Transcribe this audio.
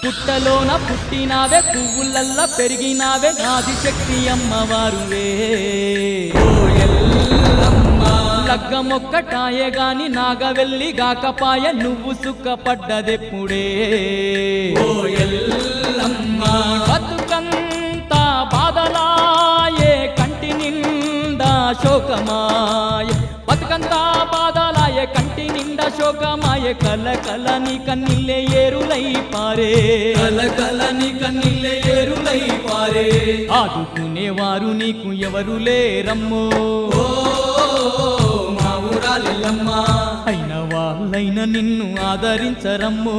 పుట్టలోన పుట్టినావే పువ్వులల్ల పెరిగినావే ఆదిశక్తి అమ్మవారువే ఓ ఎల్లమ్మ లగ్గమొక్కటాయే గాని నాగవెల్లి గాకపాయ నువ్వు సుఖపడ్డదెప్పుడే ఓ ఎల్లమ్మ బతుకంతా బాధలాయే కంటి నిండా శోకమాయ బతుకంతా బాధలాయే కంటి నిండా శోకమాయ కల కల నీ కన్నీళ్ళే ఏరులై పారే కల కల నీ కన్నీళ్ళే ఏరులై పారే ఆదుకునేవారు నీకు ఎవరు లేరమ్మో మా ఊరాలెల్లమ్మ అయిన వాళ్ళైన నిన్ను ఆదరించరమ్మో